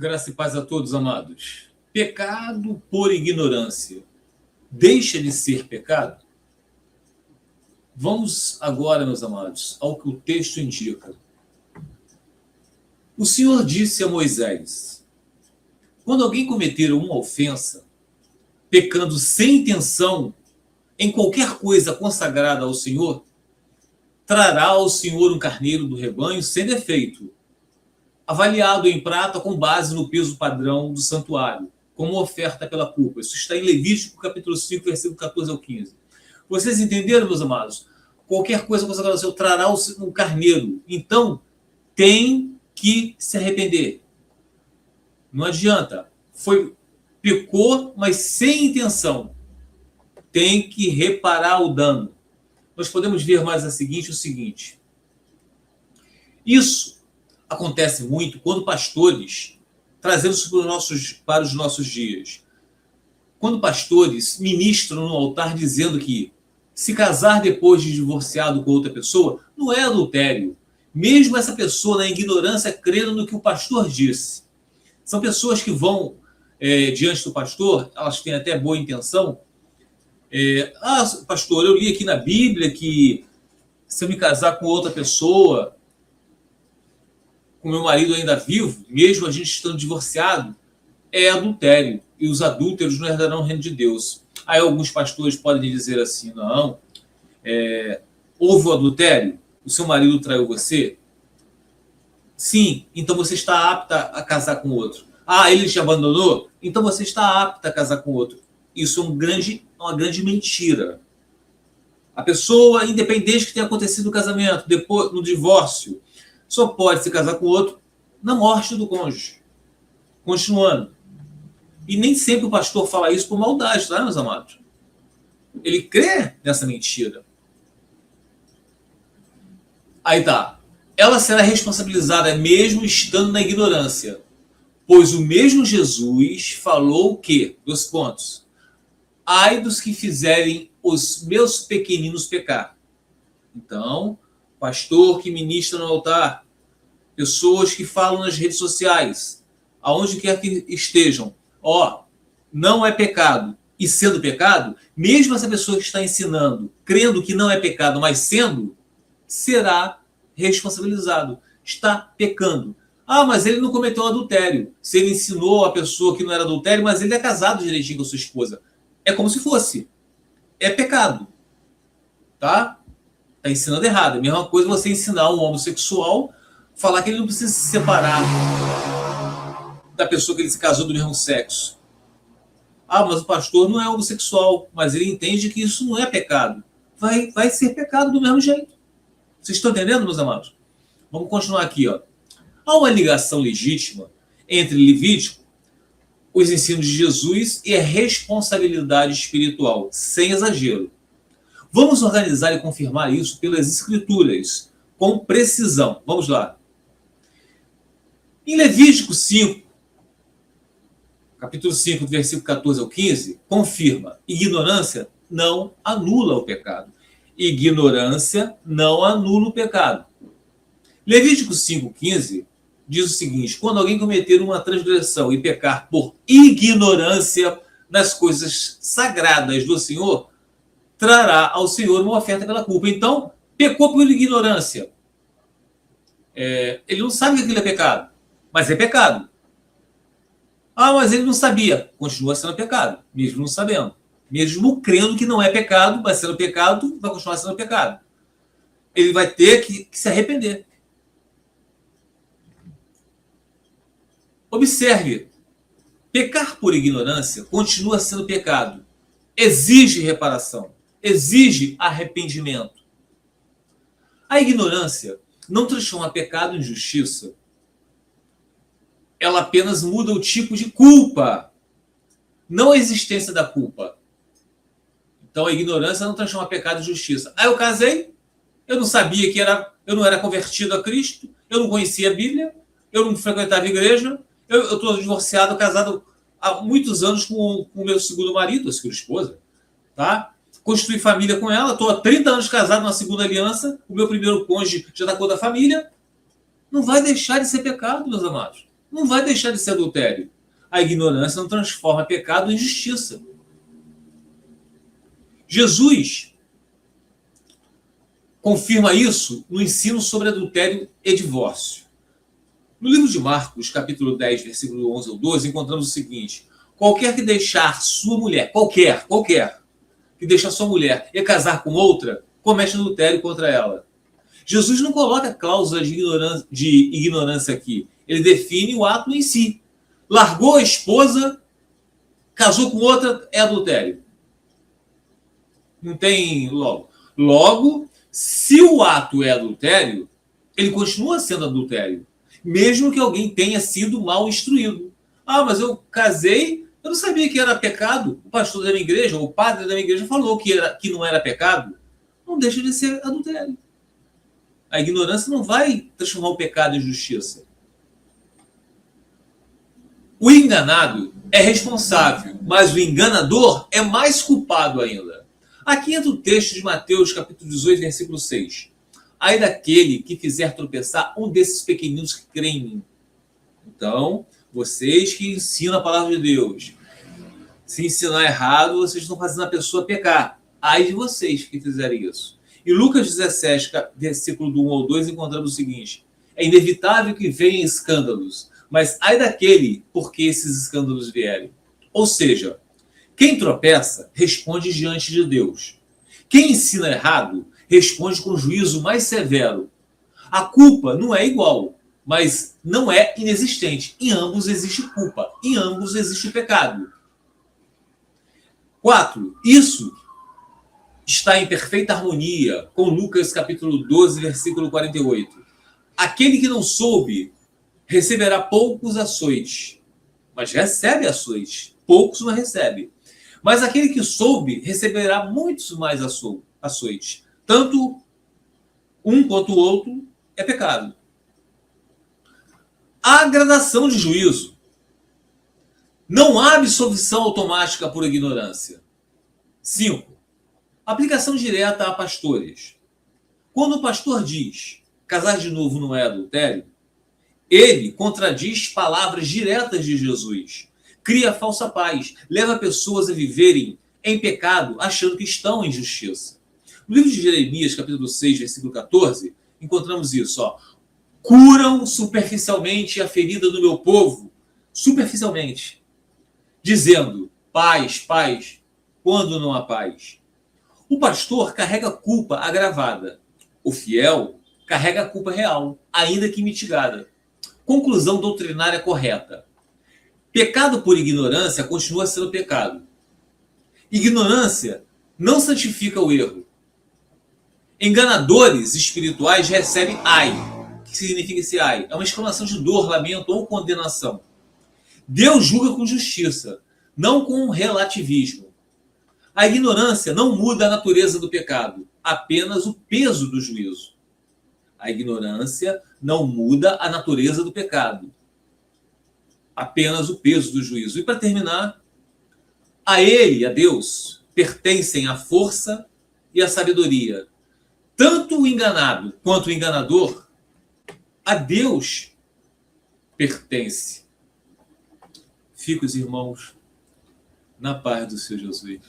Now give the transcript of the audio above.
Graça e paz a todos, amados. Pecado por ignorância deixa de ser pecado? Vamos agora, meus amados, ao que o texto indica. O Senhor disse a Moisés: quando alguém cometer uma ofensa, pecando sem intenção em qualquer coisa consagrada ao Senhor, trará ao Senhor um carneiro do rebanho sem defeito, avaliado em prata com base no peso padrão do santuário, como oferta pela culpa. Isso está em Levítico, capítulo 5, versículo 14 ao 15. Vocês entenderam, meus amados? Qualquer coisa consagrada ao Senhor trará um carneiro. Então, tem que se arrepender. Não adianta. Pecou, mas sem intenção. Tem que reparar o dano. Nós podemos ver mais o seguinte. Isso acontece muito quando pastores, trazendo isso para os nossos dias, quando pastores ministram no altar dizendo que se casar depois de divorciado com outra pessoa não é adultério, mesmo essa pessoa na ignorância crendo no que o pastor disse. São pessoas que vão diante do pastor, elas têm até boa intenção. Pastor, eu li aqui na Bíblia que se eu me casar com outra pessoa, com meu marido ainda vivo, mesmo a gente estando divorciado, é adultério. E os adúlteros não herdarão o reino de Deus. Aí alguns pastores podem dizer assim: não, houve o adultério? O seu marido traiu você? Sim, então você está apta a casar com outro. Ele te abandonou? Então você está apta a casar com outro. Isso é uma grande mentira. A pessoa, independente que tenha acontecido no casamento, depois no divórcio, só pode se casar com outro na morte do cônjuge. Continuando. E nem sempre o pastor fala isso por maldade, tá, meus amados? Ele crê nessa mentira. Aí tá. Ela será responsabilizada mesmo estando na ignorância. Pois o mesmo Jesus falou que, 2 pontos, ai dos que fizerem os meus pequeninos pecar. Então, pastor que ministra no altar, pessoas que falam nas redes sociais, aonde quer que estejam, não é pecado. E sendo pecado, mesmo essa pessoa que está ensinando, crendo que não é pecado, mas sendo, será responsabilizado. Está pecando. Mas ele não cometeu adultério. Se ele ensinou a pessoa que não era adultério, mas ele é casado direitinho com a sua esposa. É como se fosse. É pecado. Tá? Está ensinando errado. É a mesma coisa você ensinar um homossexual, falar que ele não precisa se separar da pessoa que ele se casou do mesmo sexo. Mas o pastor não é homossexual, mas ele entende que isso não é pecado. Vai ser pecado do mesmo jeito. Vocês estão entendendo, meus amados? Vamos continuar aqui. Há uma ligação legítima entre Levítico, os ensinos de Jesus e a responsabilidade espiritual, sem exagero. Vamos organizar e confirmar isso pelas Escrituras, com precisão. Vamos lá. Em Levítico 5, capítulo 5, versículo 14 ao 15, confirma: ignorância não anula o pecado. Ignorância não anula o pecado. Levítico 5,15 diz o seguinte: quando alguém cometer uma transgressão e pecar por ignorância nas coisas sagradas do Senhor, trará ao Senhor uma oferta pela culpa. Então, pecou por ignorância. Ele não sabe que aquilo é pecado, mas é pecado. Mas ele não sabia. Continua sendo pecado, mesmo não sabendo. Mesmo crendo que não é pecado, mas sendo pecado, vai continuar sendo pecado. Ele vai ter que se arrepender. Observe, pecar por ignorância continua sendo pecado. Exige reparação, exige arrependimento. A ignorância não transforma pecado em justiça. Ela apenas muda o tipo de culpa, não a existência da culpa. Então a ignorância não transforma pecado em justiça. Eu casei, eu não sabia eu não era convertido a Cristo, eu não conhecia a Bíblia, eu não frequentava a igreja, eu estou divorciado, casado há muitos anos com o meu segundo marido, a segunda esposa, tá? Constituí família com ela, estou há 30 anos casado na segunda aliança, o meu primeiro cônjuge já está com outra família. Não vai deixar de ser pecado, meus amados. não vai deixar de ser adultério. A ignorância não transforma pecado em justiça. Jesus confirma isso no ensino sobre adultério e divórcio. No livro de Marcos, capítulo 10, versículo 11 ao 12, encontramos o seguinte: qualquer que deixar sua mulher, qualquer, que deixar sua mulher e casar com outra, comete adultério contra ela. Jesus não coloca cláusula de ignorância aqui. Ele define o ato em si. Largou a esposa, casou com outra, é adultério. Não tem logo. Logo, se o ato é adultério, ele continua sendo adultério. Mesmo que alguém tenha sido mal instruído. Ah, mas eu casei, eu não sabia que era pecado. O pastor da minha igreja, o padre da minha igreja falou que não era pecado. Não deixa de ser adultério. A ignorância não vai transformar o pecado em justiça. O enganado é responsável, mas o enganador é mais culpado ainda. Aqui entra o texto de Mateus, capítulo 18, versículo 6. Ai daquele que fizer tropeçar um desses pequeninos que creem em mim. Então, vocês que ensinam a palavra de Deus, se ensinar errado, vocês estão fazendo a pessoa pecar. Ai de vocês que fizerem isso. Em Lucas 17, versículo do 1 ao 2, encontramos o seguinte: é inevitável que venham escândalos, mas ai daquele porque esses escândalos vierem. Ou seja, quem tropeça responde diante de Deus. Quem ensina errado responde com juízo mais severo. A culpa não é igual, mas não é inexistente. Em ambos existe culpa, em ambos existe pecado. 4. Isso está em perfeita harmonia com Lucas capítulo 12, versículo 48. Aquele que não soube receberá poucos açoites, mas recebe açoites. Poucos não recebe. Mas aquele que soube receberá muitos mais açoites. Tanto um quanto o outro é pecado. Há gradação de juízo. Não há absolvição automática por ignorância. 5. Aplicação direta a pastores. Quando o pastor diz casar de novo não é adultério, ele contradiz palavras diretas de Jesus. Cria falsa paz, leva pessoas a viverem em pecado achando que estão em justiça. No livro de Jeremias, capítulo 6, versículo 14, encontramos isso. Curam superficialmente a ferida do meu povo, superficialmente, dizendo paz, paz, quando não há paz. O pastor carrega culpa agravada. O fiel carrega a culpa real, ainda que mitigada. Conclusão doutrinária correta. Pecado por ignorância continua sendo pecado. Ignorância não santifica o erro. Enganadores espirituais recebem ai. O que significa esse ai? É uma exclamação de dor, lamento ou condenação. Deus julga com justiça, não com relativismo. A ignorância não muda a natureza do pecado, apenas o peso do juízo. A ignorância não muda a natureza do pecado, apenas o peso do juízo. E para terminar, a ele, a Deus, pertencem a força e a sabedoria. Tanto o enganado quanto o enganador, a Deus pertence. Fique os irmãos na paz do Senhor Jesus.